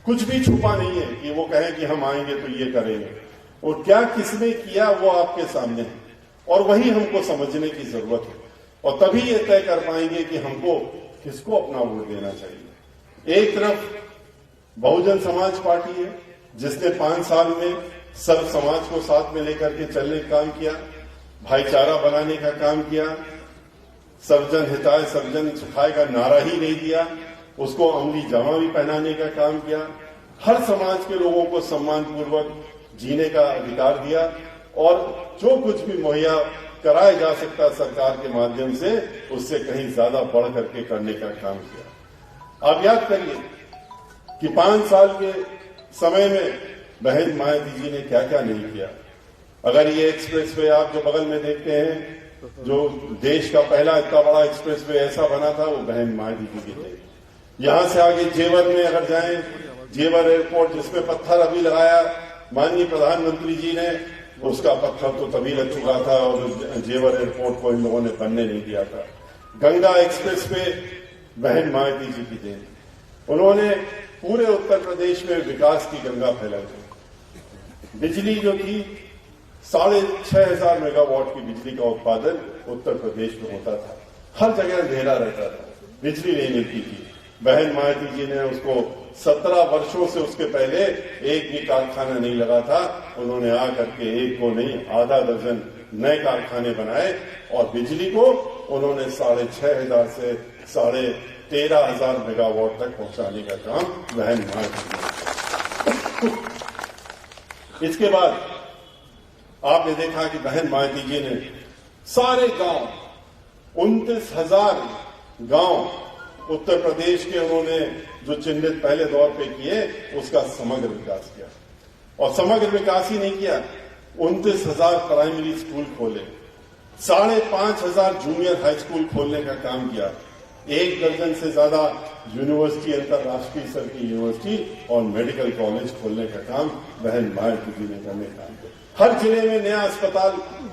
कुछ भी छुपा नहीं है कि वो कहें कि हम आएंगे तो ये करेंगे। और क्या किसने किया वो आपके सामने है, और वही हमको समझने की जरूरत है, और तभी ये तय कर पाएंगे कि हमको किसको अपना वोट देना चाहिए। एक तरफ बहुजन समाज पार्टी है जिसने 5 साल में सर्व समाज को साथ में लेकर के चलने का काम किया, भाईचारा बनाने का काम किया, सर्वजन हिताय सर्वजन सुखाय का नारा ही नहीं दिया, उसको अमली जामा भी पहनाने का काम किया, हर समाज के लोगों को सम्मानपूर्वक जीने का अधिकार दिया, और जो कुछ भी मुहैया कराया जा सकता सरकार के माध्यम से उससे कहीं ज्यादा बढ़ करके करने का काम किया। आप याद करिए कि 5 साल के समय में बहन मायावती जी ने क्या क्या नहीं किया। अगर ये एक्सप्रेस वे आप जो बगल में देखते हैं, जो देश का पहला इतना बड़ा एक्सप्रेस वे ऐसा बना था, वो बहन मायावती जी की थी। यहां से आगे जेवर में अगर जाएं, जेवर एयरपोर्ट जिसमें पत्थर अभी लगाया माननीय प्रधानमंत्री जी ने, उसका पत्थर तो तभी लग चुका था और जेवर एयरपोर्ट को इन लोगों ने बनने नहीं दिया था। गंगा एक्सप्रेस वे बहन मायावती जी की देन। उन्होंने पूरे उत्तर प्रदेश में विकास की गंगा फैलाई। बिजली जो थी 6,500 मेगावाट की बिजली का उत्पादन उत्तर प्रदेश में होता था, हर जगह अंधेरा रहता था, बिजली नहीं मिलती थी। बहन मायावती जी ने उसको 17 वर्षों से उसके पहले एक भी कारखाना नहीं लगा था, उन्होंने आकर के एक को नहीं आधा दर्जन नए कारखाने बनाए, और बिजली को उन्होंने 6,500 से 13,500 मेगावाट तक पहुंचाने का काम बहन मायावती ने। इसके बाद आपने देखा कि बहन मायावती जी ने सारे गांव 29,000 गांव उत्तर प्रदेश के उन्होंने जो चिन्हित पहले दौर पे किए उसका समग्र विकास किया, और समग्र विकास ही नहीं किया, 29,000 प्राइमरी स्कूल खोले, 5,500 जूनियर हाई स्कूल खोलने का काम किया, 1 दर्जन से ज्यादा यूनिवर्सिटी, अंतर्राष्ट्रीय स्तर की यूनिवर्सिटी और मेडिकल कॉलेज खोलने का काम बहन मायावती जी ने करने का काम किया। हर जिले में नया अस्पताल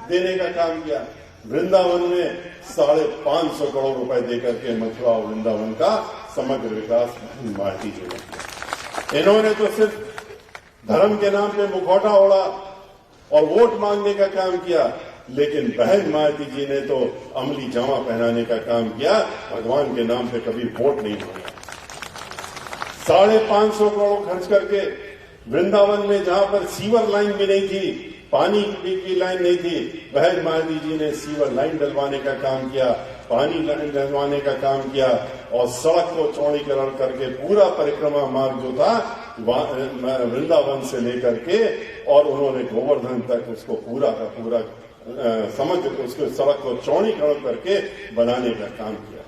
देने का काम किया। वृंदावन में 550 करोड़ रुपए देकर के मथुरा और वृंदावन का समग्र विकास बहन मायावती जी ने किया। इन्होंने तो सिर्फ धर्म के नाम पे मुखौटा ओढ़ा और वोट मांगने का काम किया, लेकिन बहन मायावती जी ने तो अमली जामा पहनाने का काम किया, भगवान के नाम पे कभी वोट नहीं मांगा। 550 करोड़ खर्च करके वृंदावन में जहां पर सीवर लाइन भी नहीं थी, पानी की लाइन नहीं थी, बहन मायावती जी ने सीवर लाइन डलवाने का काम किया, पानी लाइन डलवाने का काम किया, और सड़क को चौड़ीकरण करके पूरा परिक्रमा मार्ग जो था वृंदावन से लेकर के और उन्होंने गोवर्धन तक उसको पूरा का पूरा समग्र उसको सड़क को चौड़ीकरण करके बनाने का काम किया।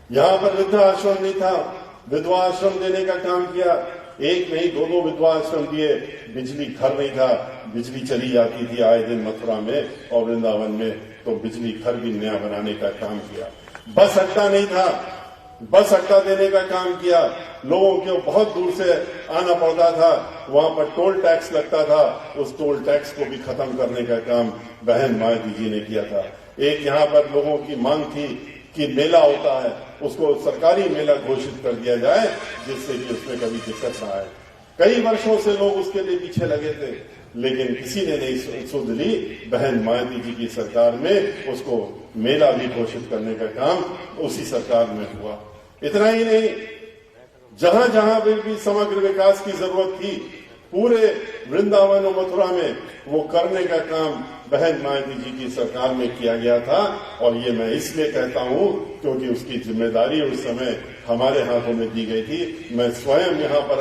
यहां पर वृद्धा आश्रम नहीं था, विधवा आश्रम देने का काम किया, 1 नहीं 2 विधवा आश्रम दिए। बिजली घर नहीं था, बिजली चली जाती थी आए दिन मथुरा में और वृंदावन में, तो बिजली घर भी नया बनाने का काम किया। बस अड्डा नहीं था, बस अड्डा देने का काम किया। लोगों को बहुत दूर से आना पड़ता था, वहां पर टोल टैक्स लगता था, उस टोल टैक्स को भी खत्म करने का काम बहन मायावती जी ने किया था। एक यहाँ पर लोगों की मांग थी कि मेला होता है उसको सरकारी मेला घोषित कर दिया जाए, जिससे कि उसमें कभी दिक्कत ना आए। कई वर्षों से लोग उसके लिए पीछे लगे थे, लेकिन किसी ने नहीं सुध ली। बहन मायावती जी की सरकार में उसको मेला भी घोषित करने का काम उसी सरकार में हुआ। इतना ही नहीं, जहां जहां भी समग्र विकास की जरूरत थी पूरे वृंदावन और मथुरा में, वो करने का काम बहन मायावती जी की सरकार में किया गया था। और ये मैं इसलिए कहता हूं क्योंकि उसकी जिम्मेदारी उस समय हमारे हाथों में दी गई थी। मैं स्वयं यहां पर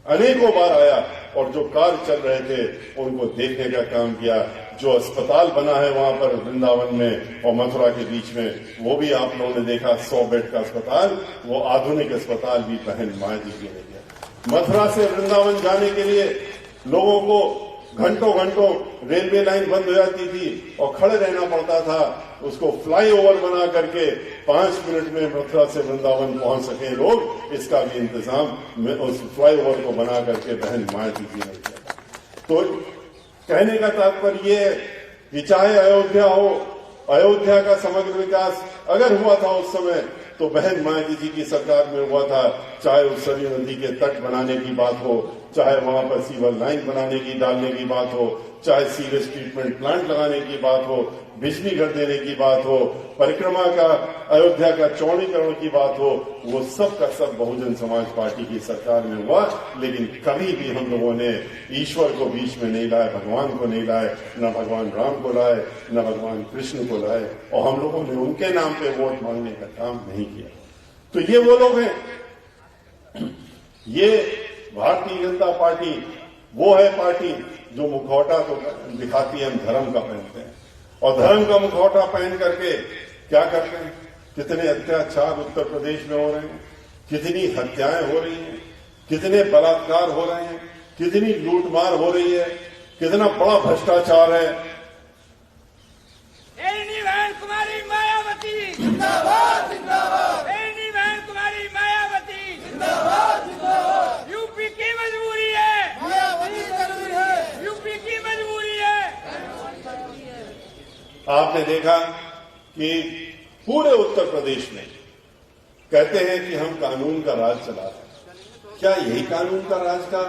अनेकों बार आया और जो कार्य चल रहे थे उनको देखने का काम किया। जो अस्पताल बना है वहां पर वृंदावन में और मथुरा के बीच में, वो भी आप लोगों ने देखा, 100 बेड का अस्पताल, वो आधुनिक अस्पताल भी बहन मायावती जी ने किया। मथुरा से वृंदावन जाने के लिए लोगों को घंटों घंटों रेलवे लाइन बंद हो जाती थी और खड़े रहना पड़ता था। उसको फ्लाईओवर बना करके 5 मिनट में मथुरा से वृंदावन पहुंच सके लोग, इसका भी इंतजाम उस फ्लाईओवर को बना करके बहन मायावती जी ने किया। तो कहने का तात्पर्य ये है कि चाहे अयोध्या हो, अयोध्या का समग्र विकास अगर हुआ था उस समय तो बहन मायावती जी की सरकार में हुआ था। चाहे उस सरयू नदी के तट बनाने की बात हो, चाहे वहां पर सीवर लाइन बनाने की डालने की बात हो, चाहे सीवेज ट्रीटमेंट प्लांट लगाने की बात हो, बिजली घर देने की बात हो, परिक्रमा का अयोध्या का चौड़ीकरण की बात हो, वो सब का सब बहुजन समाज पार्टी की सरकार में हुआ। लेकिन कभी भी हम लोगों ने ईश्वर को बीच में नहीं लाए, भगवान को नहीं लाए, न भगवान राम को लाए, न भगवान कृष्ण को लाए, और हम लोगों ने उनके नाम पे वोट मांगने का काम नहीं किया। तो ये वो लोग हैं, ये भारतीय जनता पार्टी वो है पार्टी जो मुखौटा तो दिखाती है, हम धर्म का पहनते हैं, और धर्म का मुखौटा पहन करके क्या करते हैं। कितने अत्याचार उत्तर प्रदेश में हो रहे हैं, कितनी हत्याएं हो रही हैं, कितने बलात्कार हो रहे हैं, कितनी लूटमार हो रही है, कितना बड़ा भ्रष्टाचार है। बहन कुमारी मायावती जिंदाबाद जिंदाबाद, बहन कुमारी मायावती जिंदाबाद जिंदाबाद। यूपी की मजबूरी है, मायावती जरूरी है, यूपी की मजबूरी है। आपने देखा कि पूरे उत्तर प्रदेश में कहते हैं कि हम कानून का राज चला रहे हैं। क्या यही कानून का राज का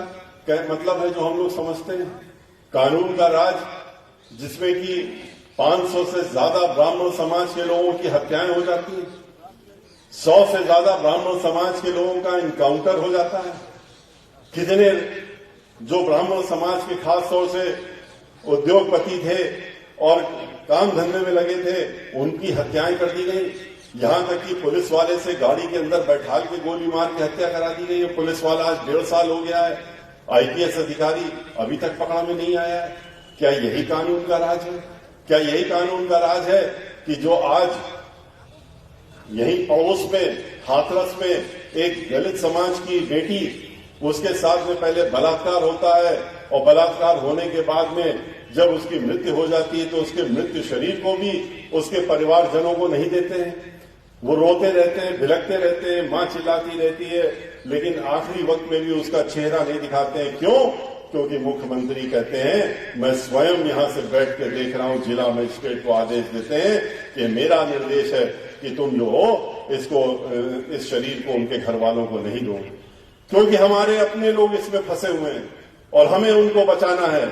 मतलब है जो हम लोग समझते हैं? कानून का राज जिसमें कि 500 से ज्यादा ब्राह्मण समाज के लोगों की हत्याएं हो जाती हैं, 100 से ज्यादा ब्राह्मण समाज के लोगों का इनकाउंटर हो जाता है, कितने जो ब्राह्मण समाज के खास तौर से उद्योगपति थे और काम धंधे में लगे थे, उनकी हत्याएं कर दी गई। यहां तक कि पुलिस वाले से गाड़ी के अंदर बैठाल के गोली मार के हत्या करा दी गई है। पुलिस वाला आज 1.5 साल हो गया है, आईपीएस अधिकारी अभी तक पकड़ा में नहीं आया है। क्या यही कानून का राज है? क्या यही कानून का राज है कि जो आज यही पड़ोस में हाथरस में एक दलित समाज की बेटी, उसके साथ में पहले बलात्कार होता है और बलात्कार होने के बाद में जब उसकी मृत्यु हो जाती है तो उसके मृत्यु शरीर को भी उसके परिवारजनों को नहीं देते हैं। वो रोते रहते हैं, भिलकते रहते हैं, मां चिल्लाती रहती है, लेकिन आखिरी वक्त में भी उसका चेहरा नहीं दिखाते हैं। क्यों? क्योंकि मुख्यमंत्री कहते हैं मैं स्वयं यहां से बैठ के देख रहा हूं, जिला मजिस्ट्रेट को आदेश देते हैं कि मेरा निर्देश है कि तुम जो हो इसको, इस शरीर को उनके घर वालों को नहीं दो, क्योंकि हमारे अपने लोग इसमें फंसे हुए हैं और हमें उनको बचाना है,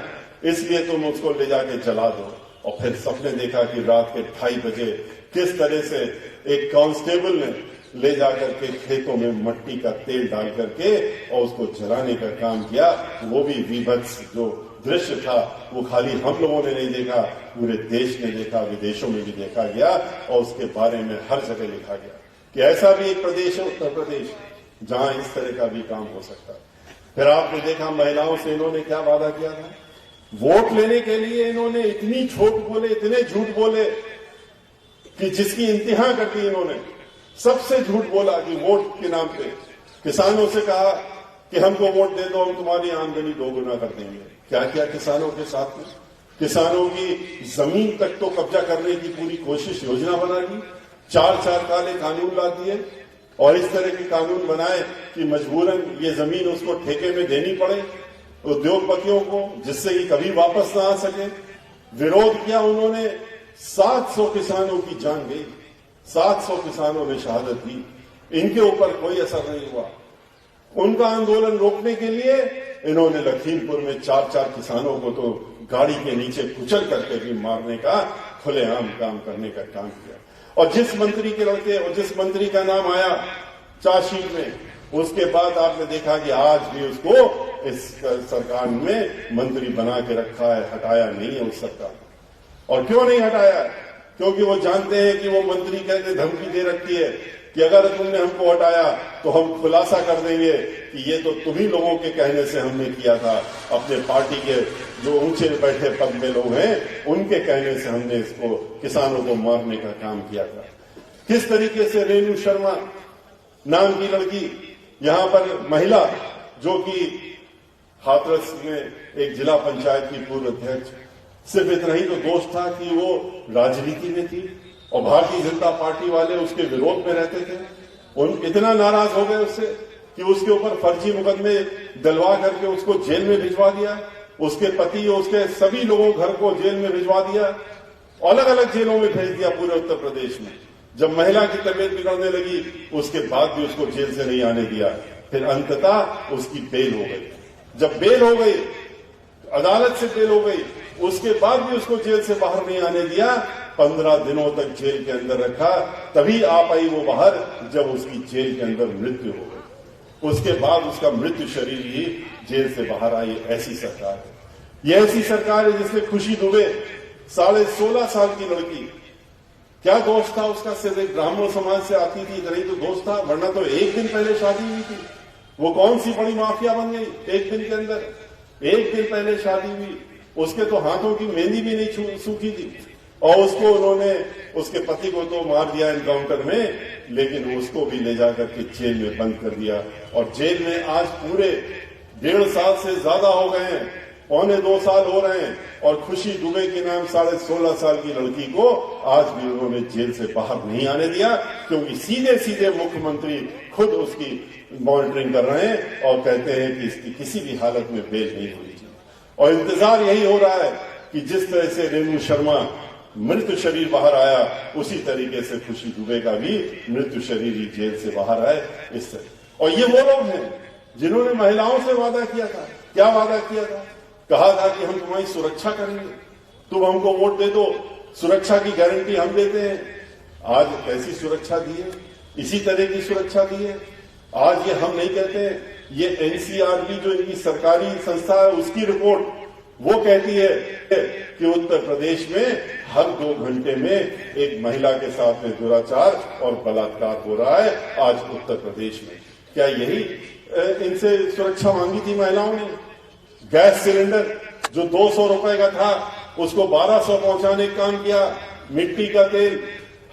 इसलिए तुम उसको ले जाके जला दो। और फिर सबने देखा कि रात के 2:30 बजे किस तरह से एक कांस्टेबल ने ले जाकर के खेतों में मट्टी का तेल डाल करके और उसको जलाने का काम किया। वो भी विभत्स जो दृश्य था वो खाली हम लोगों ने नहीं देखा, पूरे देश ने देखा, विदेशों में भी देखा गया और उसके बारे में हर जगह लिखा गया कि ऐसा भी एक प्रदेश है उत्तर प्रदेश जहां इस तरह का भी काम हो सकता है। फिर आपने देखा महिलाओं से इन्होंने क्या वादा किया था। वोट लेने के लिए इन्होंने इतनी झूठ बोले, इतने झूठ बोले कि जिसकी इंतहा कर दी इन्होंने। सबसे झूठ बोला कि वोट के नाम पे किसानों से कहा कि हमको वोट दे दो, हम तुम्हारी आमदनी 2 गुना कर देंगे। क्या किया किसानों के साथ में? किसानों की जमीन तक तो कब्जा करने की पूरी कोशिश, योजना बना दी, 4 काले कानून ला दिए और इस तरह के कानून बनाए कि मजबूरन ये जमीन उसको ठेके में देनी पड़े उद्योगपतियों को, जिससे कि कभी वापस ना आ सके। विरोध किया उन्होंने, 700 किसानों की जान गई, 700 किसानों ने शहादत दी। इनके ऊपर कोई असर नहीं हुआ। उनका आंदोलन रोकने के लिए इन्होंने लखीमपुर में 4 किसानों को तो गाड़ी के नीचे कुचल करके भी मारने का, खुलेआम काम करने का काम किया। और जिस मंत्री के लड़के और जिस मंत्री का नाम आया चार्जशीट में, उसके बाद आपने देखा कि आज भी उसको इस सरकार में मंत्री बना के रखा है, हटाया नहीं है उस सरकार। और क्यों नहीं हटाया? क्योंकि वो जानते हैं कि वो मंत्री कहते धमकी दे रखी है कि अगर तुमने हमको हटाया तो हम खुलासा कर देंगे कि ये तो तुम्ही लोगों के कहने से हमने किया था, अपने पार्टी के जो ऊंचे बैठे पद में लोग हैं उनके कहने से हमने इसको किसानों को मारने का काम किया था। किस तरीके से रेणु शर्मा नाम की लड़की, यहां पर महिला जो कि हाथरस में एक जिला पंचायत की पूर्व अध्यक्ष, सिर्फ इतना ही तो दोष था कि वो राजनीति में थी और भारतीय जनता पार्टी वाले उसके विरोध में रहते थे। उन इतना नाराज हो गए उससे कि उसके ऊपर फर्जी मुकदमे डलवा करके उसको जेल में भिजवा दिया। उसके पति और उसके सभी लोगों घर को जेल में भिजवा दिया, अलग अलग जेलों में भेज दिया पूरे उत्तर प्रदेश में। जब महिला की तबीयत बिगड़ने लगी उसके बाद भी उसको जेल से नहीं आने दिया। फिर अंततः उसकी बेल हो गई। जब बेल हो गई, अदालत से बेल हो गई, उसके बाद भी उसको जेल से बाहर नहीं आने दिया। 15 दिनों तक जेल के अंदर रखा, तभी आ पाई वो बाहर जब उसकी जेल के अंदर मृत्यु हो गई। उसके बाद उसका मृत्यु शरीर ही जेल से बाहर आई। ऐसी सरकार है, ये ऐसी सरकार है जिसने खुशी दुबे 16.5 साल की लड़की, क्या दोष था उसका? सिर्फ एक ब्राह्मण समाज से आती थी, इतना ही तो दोष था, वरना तो एक दिन पहले शादी हुई थी। वो कौन सी बड़ी माफिया बन गई एक दिन के अंदर? एक दिन पहले शादी हुई, उसके तो हाथों की मेहंदी भी नहीं सूखी थी, और उसको उन्होंने, उसके पति को तो मार दिया एनकाउंटर में, लेकिन उसको भी ले जाकर के जेल में बंद कर दिया। और जेल में आज पूरे 1.5 साल से ज्यादा हो गए हैं, 1.25 साल हो रहे हैं, और खुशी दुबे के नाम 16.5 साल की लड़की को आज भी उन्होंने जेल से बाहर नहीं आने दिया, क्योंकि सीधे सीधे मुख्यमंत्री खुद उसकी मॉनिटरिंग कर रहे हैं और कहते हैं कि इसकी किसी भी हालत में बेल नहीं होनी चाहिए। और इंतजार यही हो रहा है कि जिस तरह से रेणु शर्मा मृत्यु शरीर बाहर आया, उसी तरीके से खुशी दुबे का भी मृत्यु शरीर ही जेल से बाहर आए। इस तरह, और ये वो लोग हैं जिन्होंने महिलाओं से वादा किया था। क्या वादा किया था? कहा था कि हम तुम्हारी सुरक्षा करेंगे, तुम हमको वोट दे दो, सुरक्षा की गारंटी हम देते हैं। आज कैसी सुरक्षा दी है? इसी तरह की सुरक्षा दी है। आज ये हम नहीं कहते, ये एनसीआरबी जो इनकी सरकारी संस्था है उसकी रिपोर्ट वो कहती है कि उत्तर प्रदेश में हर 2 घंटे में एक महिला के साथ में दुराचार और बलात्कार हो रहा है आज उत्तर प्रदेश में। क्या यही इनसे सुरक्षा मांगी थी महिलाओं ने? गैस सिलेंडर जो 200 रुपए का था उसको 1200 पहुंचाने का काम किया। मिट्टी का तेल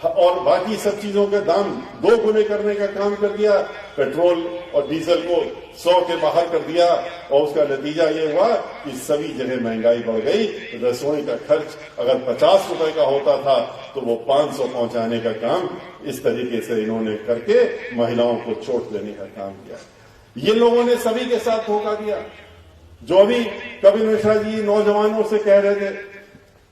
और बाकी सब चीजों के दाम 2 गुने करने का काम कर दिया। पेट्रोल और डीजल को 100 के बाहर कर दिया, और उसका नतीजा ये हुआ कि सभी जगह महंगाई बढ़ गई। रसोई का खर्च अगर 50 रुपए का होता था तो वो 500 पहुंचाने का काम इस तरीके से इन्होंने करके महिलाओं को चोट देने का काम किया। ये लोगों ने सभी के साथ धोखा दिया। जो अभी कपिल मिश्रा जी नौजवानों से कह रहे थे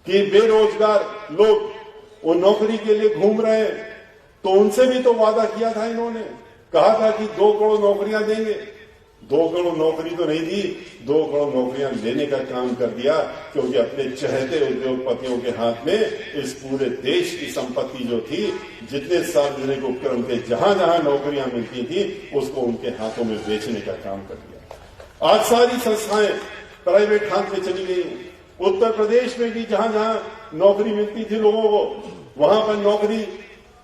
कि बेरोजगार लोग वो नौकरी के लिए घूम रहे हैं, तो उनसे भी तो वादा किया था इन्होंने। कहा था कि 2 करोड़ नौकरियां देंगे। 2 करोड़ नौकरी तो नहीं दी, 2 करोड़ नौकरियां लेने का काम कर दिया, क्योंकि अपने चहेते उद्योगपतियों के हाथ में इस पूरे देश की संपत्ति जो थी, जितने सार्वजनिक उपक्रम थे, जहां जहां नौकरियां मिलती थी, उसको उनके हाथों में बेचने का काम कर दिया। आज सारी संस्थाएं प्राइवेट हाथ में चली गई। उत्तर प्रदेश में भी जहां जहां नौकरी मिलती थी लोगों को, वहां पर नौकरी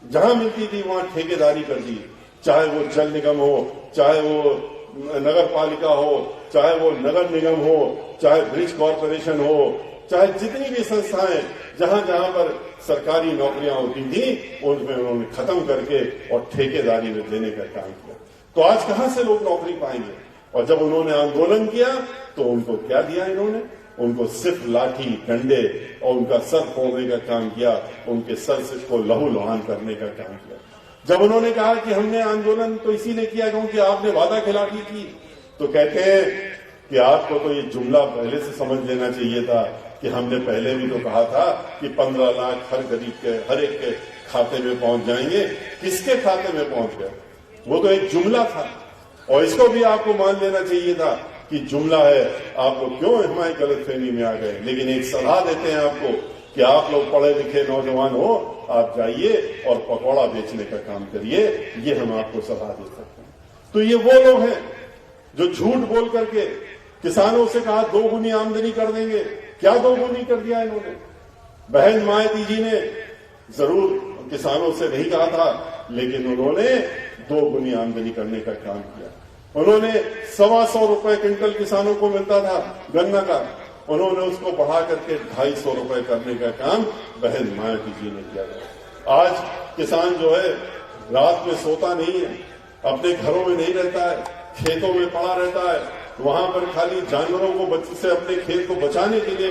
जहां मिलती थी वहां ठेकेदारी कर दी। चाहे वो जल निगम हो, चाहे वो नगर पालिका हो, चाहे वो नगर निगम हो, चाहे ब्रिज कॉरपोरेशन हो, चाहे जितनी भी संस्थाएं जहां जहां पर सरकारी नौकरियां होती थी, उनमें उन्होंने खत्म करके और ठेकेदारी में देने का काम किया। तो आज कहां से लोग नौकरी पाएंगे? और जब उन्होंने आंदोलन किया तो उनको क्या दिया इन्होंने? उनको सिर्फ लाठी डंडे और उनका सर फोड़ने का काम किया, उनके सर से को लहू लुहान करने का काम किया। जब उन्होंने कहा कि हमने आंदोलन तो इसीलिए किया क्योंकि आपने वादा खिलाफी की, तो कहते हैं कि आपको तो ये जुमला पहले से समझ लेना चाहिए था कि हमने पहले भी तो कहा था कि 15 लाख हर गरीब के, हर एक के खाते में पहुंच जाएंगे। किसके खाते में पहुंच गए? वो तो एक जुमला था, और इसको भी आपको मान लेना चाहिए था कि जुमला है। आप लोग क्यों हमारी गलतफहमी में आ गए? लेकिन एक सलाह देते हैं आपको कि आप लोग पढ़े लिखे नौजवान हो, आप जाइए और पकौड़ा बेचने का काम करिए। ये हम आपको सलाह दे सकते हैं। तो ये वो लोग हैं जो झूठ बोल करके किसानों से कहा 2 गुनी आमदनी कर देंगे। क्या 2 गुनी कर दिया इन्होंने? बहन मायावती जी ने जरूर किसानों से नहीं कहा था, लेकिन उन्होंने 2 गुनी आमदनी करने का काम किया। उन्होंने 125 रुपए क्विंटल किसानों को मिलता था गन्ना का, उन्होंने उसको बढ़ा करके 250 रुपए करने का काम बहन मायावती जी ने किया। आज किसान जो है रात में सोता नहीं है, अपने घरों में नहीं रहता है, खेतों में पड़ा रहता है। वहां पर खाली जानवरों को से अपने खेत को बचाने के लिए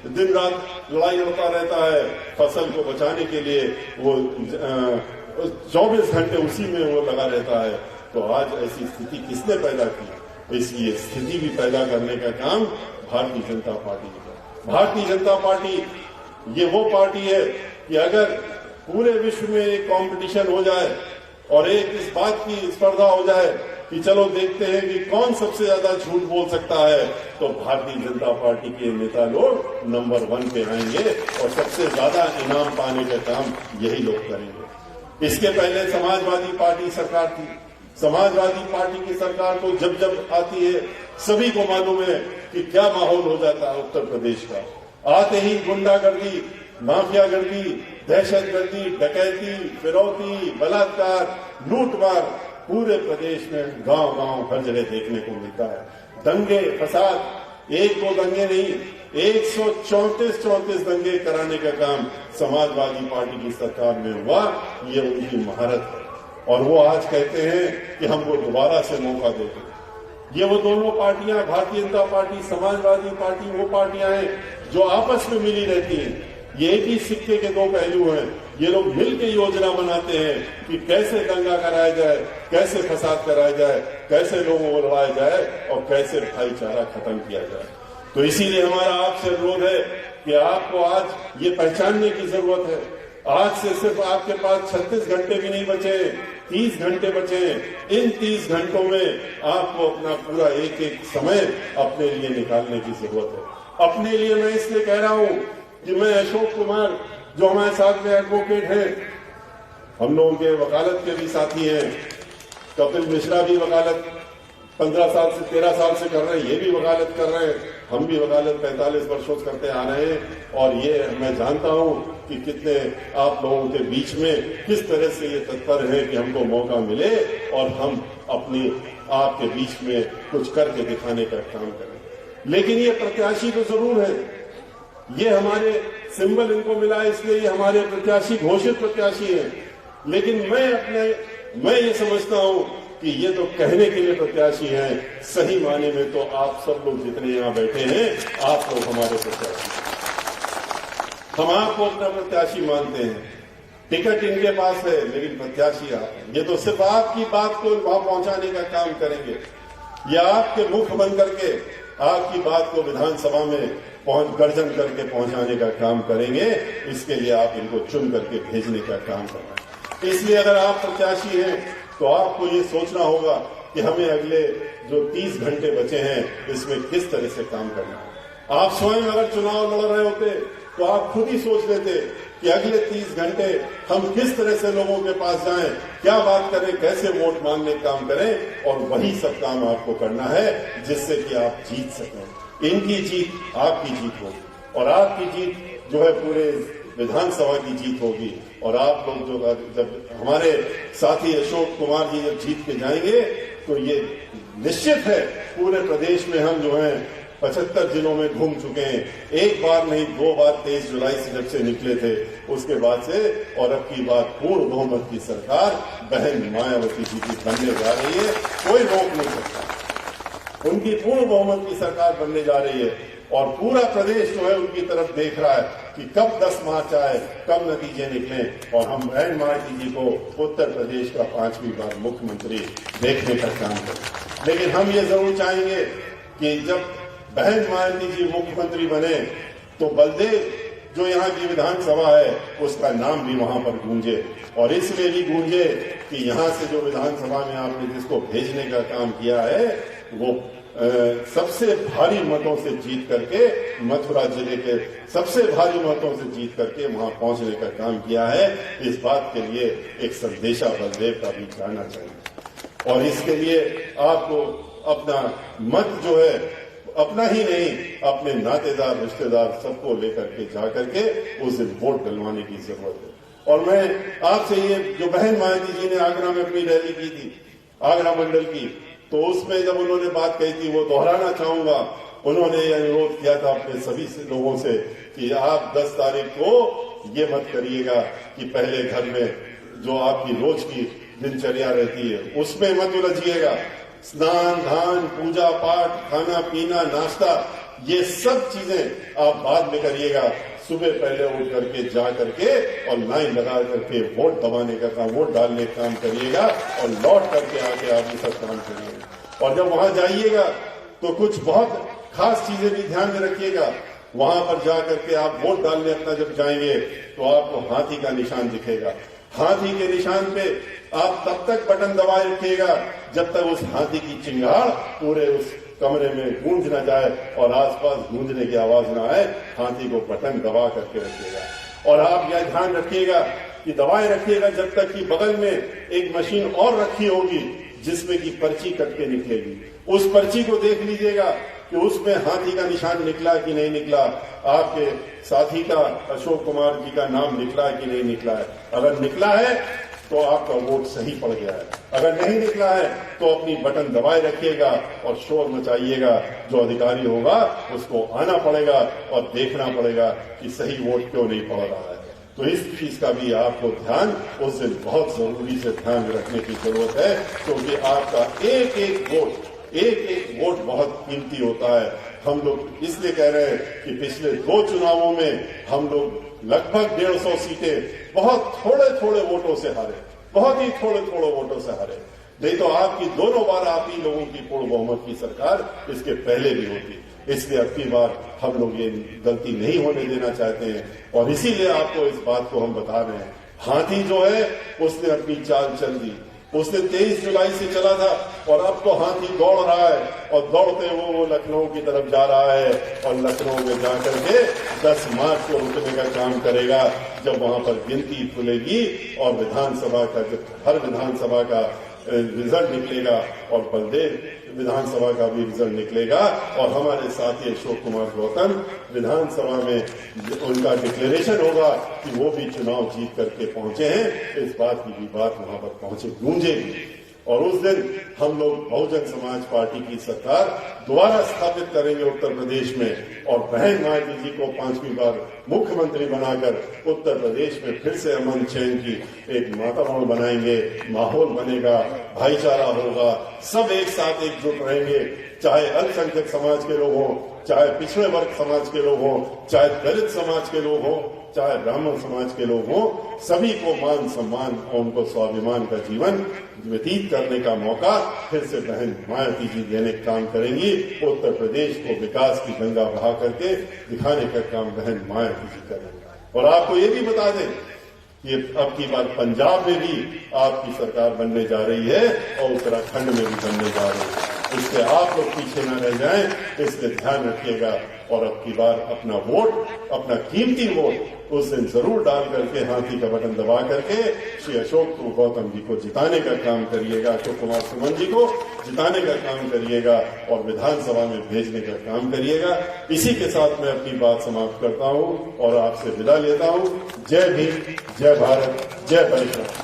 दिन रात लड़ाई लड़ता रहता है। फसल को बचाने के लिए वो 24 घंटे उसी में वो लगा रहता है। तो आज ऐसी स्थिति किसने पैदा की? इसलिए स्थिति भी पैदा करने का काम भारतीय जनता पार्टी ने। भारतीय जनता पार्टी ये वो पार्टी है कि अगर पूरे विश्व में एक कंपटीशन हो जाए और एक इस बात की स्पर्धा हो जाए कि चलो देखते हैं कि कौन सबसे ज्यादा झूठ बोल सकता है, तो भारतीय जनता पार्टी के नेता लोग नंबर 1 पे आएंगे और सबसे ज्यादा इनाम पाने का काम यही लोग करेंगे। इसके पहले समाजवादी पार्टी सरकार थी। समाजवादी पार्टी की सरकार तो जब जब आती है सभी को मालूम है कि क्या माहौल हो जाता है उत्तर प्रदेश का। आते ही गुंडागर्दी, माफियागर्दी, दहशतगर्दी, डकैती, फिरौती, बलात्कार, लूटमार पूरे प्रदेश में गांव-गांव हर जगह देखने को मिलता है। दंगे फसाद, एक दो दंगे नहीं, 134 दंगे कराने का काम समाजवादी पार्टी की सरकार में हुआ। ये उनकी महारत है और वो आज कहते हैं कि हमको दोबारा से मौका देते। ये वो दोनों पार्टियां, भारतीय जनता पार्टी, समाजवादी पार्टी, वो पार्टियां हैं जो आपस में मिली रहती हैं। ये एक ही सिक्के के दो पहलू हैं। ये लोग मिलकर योजना बनाते हैं कि कैसे दंगा कराया जाए, कैसे फसाद कराया जाए, कैसे लोगों को लड़ाया जाए और कैसे भाईचारा खत्म किया जाए। तो इसीलिए हमारा आपसे अनुरोध है कि आपको आज ये पहचानने की जरूरत है। आज से सिर्फ आपके पास 36 घंटे भी नहीं बचे, 30 घंटे बचे। इन 30 घंटों में आपको अपना पूरा एक एक समय अपने लिए निकालने की जरूरत है। अपने लिए मैं इसलिए कह रहा हूं कि मैं अशोक कुमार, जो हमारे साथ में एडवोकेट हैं, हम लोगों के वकालत के भी साथी हैं, कपिल मिश्रा भी वकालत 15 साल से 13 साल से कर रहे हैं, ये भी वकालत कर रहे हैं, हम भी वकालत 45 वर्षों से करते आ रहे हैं। और ये मैं जानता हूं कि कितने आप लोगों के बीच में किस तरह से ये तत्पर है कि हमको मौका मिले और हम अपनी आपके बीच में कुछ करके दिखाने का काम करें। लेकिन ये प्रत्याशी तो जरूर है, ये हमारे सिंबल इनको मिला इसलिए ये हमारे प्रत्याशी, घोषित प्रत्याशी है। लेकिन मैं ये समझता हूं कि ये तो कहने के लिए प्रत्याशी हैं, सही माने में तो आप सब लोग जितने यहां बैठे हैं, आप लोग हमारे प्रत्याशी हैं। हम आपको अपना प्रत्याशी मानते हैं। टिकट इनके पास है लेकिन प्रत्याशी आप हैं। ये तो सिर्फ आपकी बात को वहां पहुंचाने का काम करेंगे, या आपके मुख बंद करके आपकी बात को विधानसभा में गर्जन करके पहुंचाने का काम करेंगे। इसके लिए आप इनको चुन करके भेजने का काम करना। इसलिए अगर आप प्रत्याशी हैं तो आपको ये सोचना होगा कि हमें अगले जो 30 घंटे बचे हैं इसमें किस तरह से काम करना है। आप स्वयं अगर चुनाव लड़ रहे होते तो आप खुद ही सोच लेते कि अगले 30 घंटे हम किस तरह से लोगों के पास जाएं, क्या बात करें, कैसे वोट मांगने का काम करें, और वही सब काम आपको करना है जिससे कि आप जीत सकें। इनकी जीत आपकी जीत होगी और आपकी जीत जो है पूरे विधानसभा की जीत होगी। और आप लोग जो जब हमारे साथी अशोक कुमार जी जब जीत के जाएंगे तो ये निश्चित है पूरे प्रदेश में हम जो है 75 जिलों में घूम चुके हैं। एक बार नहीं 2 बार 23 जुलाई से जब से निकले थे उसके बाद से, और अब की बात पूर्ण बहुमत की सरकार बहन मायावती जी की बनने जा रही है। कोई रोक नहीं सकता, उनकी पूर्ण बहुमत की सरकार बनने जा रही है। और पूरा प्रदेश जो है उनकी तरफ देख रहा है कि कब 10 मार्च आए, कब नतीजे निकले और हम बहन मायावती जी को उत्तर प्रदेश का 5वीं बार मुख्यमंत्री देखने का काम करें। लेकिन हम ये जरूर चाहेंगे कि जब बहन मायावती जी मुख्यमंत्री बने तो बलदेव जो यहाँ की विधानसभा है उसका नाम भी वहां पर गूंजे, और इसलिए भी गूंजे कि यहाँ से जो विधानसभा में आपने जिसको भेजने का काम किया है वो सबसे भारी मतों से जीत करके, मथुरा जिले के सबसे भारी मतों से जीत करके वहां पहुंचने का काम किया है। इस बात के लिए एक संदेशा बलदेव का भी जाना चाहिए और इसके लिए आपको अपना मत जो है अपना ही नहीं अपने नातेदार रिश्तेदार सबको लेकर के जाकर के उस दिन वोट डलवाने की जरूरत है। और मैं आपसे ये जो बहन मायावती जी ने आगरा में अपनी रैली की थी, आगरा मंडल की, तो उसमें जब उन्होंने बात कही थी वो दोहराना चाहूंगा। उन्होंने ये अनुरोध किया था अपने सभी लोगों से कि आप 10 तारीख को ये मत करिएगा कि पहले घर में जो आपकी रोज की दिनचर्या रहती है उसमें मत उलझिएगा। स्नान धान, पूजा पाठ, खाना पीना, नाश्ता, ये सब चीजें आप बाद में करिएगा। सुबह पहले उठ करके जा करके और लाइन लगा करके वोट दबाने का काम, वोट डालने का काम करिएगा और लौट करके आके आप ये सब काम करिएगा। और जब वहां जाइएगा तो कुछ बहुत खास चीजें भी ध्यान में रखिएगा। वहां पर जा करके आप वोट डालने अपना जब जाएंगे तो आपको हाथी का निशान दिखेगा। हाथी के निशान पे आप तब तक बटन दबाए रखिएगा जब तक उस हाथी की चिंगाड़ पूरे उस कमरे में गूंज न जाए और आसपास गूंजने की आवाज न आए। हाथी को बटन दबा करके रखिएगा। और आप यह ध्यान रखिएगा कि दबाए रखिएगा जब तक कि बगल में एक मशीन और रखी होगी जिसमें की पर्ची कट के निकलेगी। उस पर्ची को देख लीजिएगा कि उसमें हाथी का निशान निकला कि नहीं निकला, आपके साथी का अशोक कुमार जी का नाम निकला कि नहीं निकला है। अगर निकला है तो आपका वोट सही पड़ गया है, अगर नहीं निकला है तो अपनी बटन दबाए रखिएगा और शोर मचाइएगा। जो अधिकारी होगा उसको आना पड़ेगा और देखना पड़ेगा कि सही वोट क्यों नहीं पड़ रहा है। तो इस चीज का भी आपको ध्यान उस दिन बहुत जरूरी से ध्यान रखने की जरूरत है, क्योंकि आपका एक एक वोट बहुत कीमती होता है। हम लोग इसलिए कह रहे हैं कि पिछले 2 चुनावों में हम लोग लगभग 150 सीटें बहुत थोड़े वोटों से हारे, बहुत ही थोड़े वोटों से हारे। नहीं तो आपकी दोनों बार आप ही लोगों की पूर्ण बहुमत की सरकार इसके पहले भी होती। इसलिए अब की बार हम लोग ये गलती नहीं होने देना चाहते हैं और इसीलिए आपको इस बात को हम बता रहे हैं। हाथी जो है उसने अपनी चाल चल दी, उसने 23 जुलाई से चला था और अब तो हाथी दौड़ रहा है और दौड़ते वो लखनऊ की तरफ जा रहा है और लखनऊ में जाकर के 10 मार्च को रुकने का काम करेगा, जब वहां पर गिनती खुलेगी और विधानसभा का जब हर विधानसभा का रिजल्ट निकलेगा और बलदेव विधानसभा का भी रिजल्ट निकलेगा और हमारे साथी अशोक कुमार गौतम विधानसभा में उनका डिक्लेरेशन होगा कि वो भी चुनाव जीत करके पहुंचे हैं। इस बात की भी बात वहां पर पहुंचे गूंजेगी और उस दिन हम लोग बहुजन समाज पार्टी की सरकार दोबारा स्थापित करेंगे उत्तर प्रदेश में और बहन मायावती जी को 5वीं बार मुख्यमंत्री बनाकर उत्तर प्रदेश में फिर से अमन चैन की एक वातावरण बनाएंगे, माहौल बनेगा, भाईचारा होगा, सब एक साथ एकजुट रहेंगे। चाहे अल्पसंख्यक समाज के लोग हों, चाहे पिछड़े वर्ग समाज के लोग हों, चाहे दलित समाज के लोग हों, चाहे ब्राह्मण समाज के लोग हों, सभी को मान सम्मान और उनको स्वाभिमान का जीवन व्यतीत करने का मौका फिर से बहन मायावती जी देने का काम करेंगी। उत्तर प्रदेश को विकास की गंगा बहा करके दिखाने का काम बहन मायावती जी करेंगे। और आपको ये भी बता दें कि अब की बार पंजाब में भी आपकी सरकार बनने जा रही है और उत्तराखंड में भी बनने जा रही है। इससे आप लोग पीछे न रह जाएं, इसलिए ध्यान रखिएगा और अब की बार अपना वोट, अपना कीमती वोट उस दिन जरूर डाल करके हाथी का बटन दबा करके श्री अशोक गौतम जी को जिताने का काम करिएगा, अशोक कुमार सुमन जी को जिताने का काम करिएगा और विधानसभा में भेजने का काम करिएगा। इसी के साथ मैं अपनी बात समाप्त करता हूं और आपसे विदा लेता हूं। जय भीम, जय भारत, जय परिश्रम।